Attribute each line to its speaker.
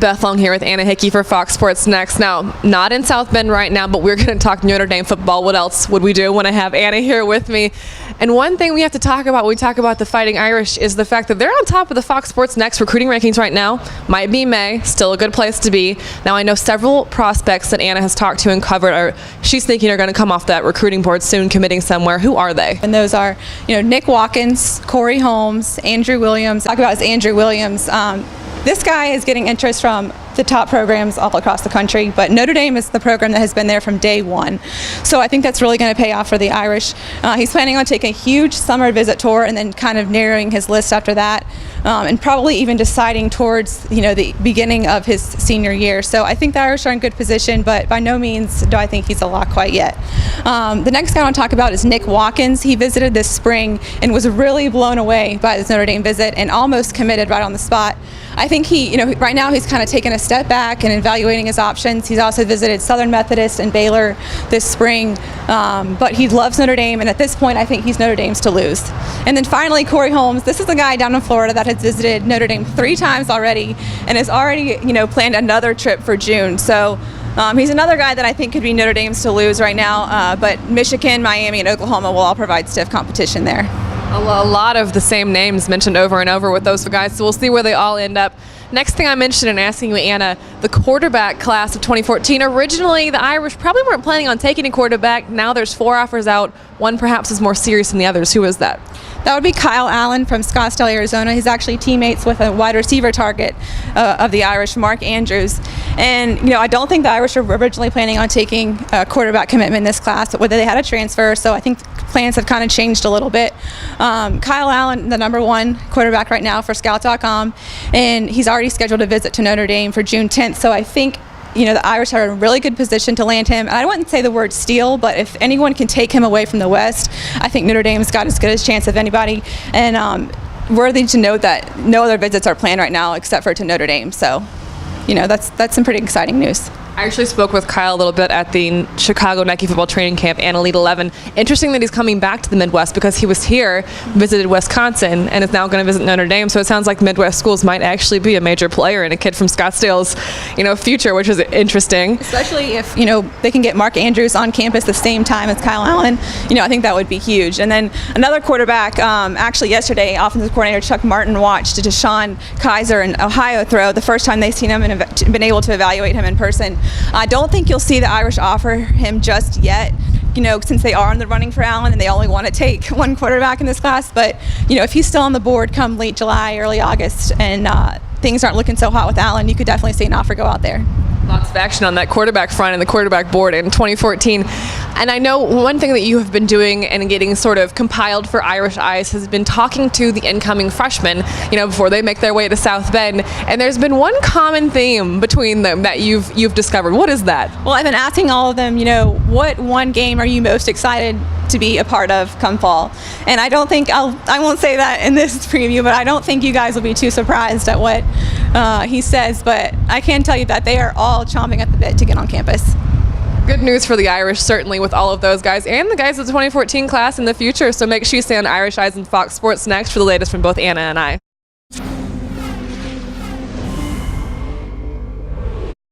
Speaker 1: Beth Long here with Anna Hickey for Fox Sports Next. Now, not in South Bend right now, but we're going to talk Notre Dame football. What else would we do when I have Anna here with me? And one thing we have to talk about when we talk about the Fighting Irish is the fact that they're on top of the Fox Sports Next recruiting rankings right now. Might be May, still a good place to be. Now, I know several prospects that Anna has talked to and covered she's thinking are going to come off that recruiting board soon, committing somewhere. Who are they?
Speaker 2: And those are, Nick Watkins, Corey Holmes, Andrew Williams. Talk about is Andrew Williams. This guy is getting interest from the top programs all across the country, but Notre Dame is the program that has been there from day one. So I think that's really going to pay off for the Irish. He's planning on taking a huge summer visit tour and then kind of narrowing his list after that, and probably even deciding towards the beginning of his senior year. So I think the Irish are in good position, but by no means do I think he's a lock quite yet. The next guy I want to talk about is Nick Watkins. He visited this spring and was really blown away by this Notre Dame visit and almost committed right on the spot. I think right now he's kind of taken a step back and evaluating his options. He's also visited Southern Methodist and Baylor this spring, but he loves Notre Dame, and at this point I think he's Notre Dame's to lose. And then finally, Corey Holmes. This is a guy down in Florida that has visited Notre Dame 3 times already and has already planned another trip for June. So he's another guy that I think could be Notre Dame's to lose right now, but Michigan, Miami, and Oklahoma will all provide stiff competition there.
Speaker 1: A lot of the same names mentioned over and over with those guys, so we'll see where they all end up. Next thing I'm interested in asking you, Anna, the quarterback class of 2014. Originally, the Irish probably weren't planning on taking a quarterback. Now there's 4 offers out. One perhaps is more serious than the others. Who is that?
Speaker 2: That would be Kyle Allen from Scottsdale, Arizona. He's actually teammates with a wide receiver target of the Irish, Mark Andrews. And, I don't think the Irish were originally planning on taking a quarterback commitment in this class, but whether they had a transfer, so I think plans have kind of changed a little bit. Kyle Allen, the #1 quarterback right now for Scout.com, and he's already scheduled a visit to Notre Dame for June 10th, so I think the Irish are in a really good position to land him. I wouldn't say the word steal, but if anyone can take him away from the West, I think Notre Dame's got as good a chance of anybody. And worthy to note that no other visits are planned right now except for to Notre Dame. So, that's some pretty exciting news.
Speaker 1: I actually spoke with Kyle a little bit at the Chicago Nike football training camp and Elite 11. Interesting that he's coming back to the Midwest because he was here, visited Wisconsin, and is now going to visit Notre Dame. So it sounds like Midwest schools might actually be a major player in a kid from Scottsdale's, future, which is interesting.
Speaker 2: Especially if, they can get Mark Andrews on campus the same time as Kyle Allen. I think that would be huge. And then another quarterback, actually yesterday, offensive coordinator Chuck Martin watched Deshaun Kaiser in Ohio throw the first time they've seen him and been able to evaluate him in person. I don't think you'll see the Irish offer him just yet, since they are in the running for Allen and they only want to take 1 quarterback in this class. But, if he's still on the board come late July, early August, and things aren't looking so hot with Allen, you could definitely see an offer go out there.
Speaker 1: Lots of action on that quarterback front and the quarterback board in 2014. And I know one thing that you have been doing and getting sort of compiled for Irish Eyes has been talking to the incoming freshmen, before they make their way to South Bend. And there's been one common theme between them that you've discovered. What is that?
Speaker 2: Well, I've been asking all of them, what one game are you most excited to be a part of come fall? And I don't think I won't say that in this preview, but I don't think you guys will be too surprised at what he says. But I can tell you that they are all chomping at the bit to get on campus.
Speaker 1: Good news for the Irish, certainly, with all of those guys and the guys of the 2014 class in the future. So make sure you stay on Irish Eyes and Fox Sports Next for the latest from both Anna and I.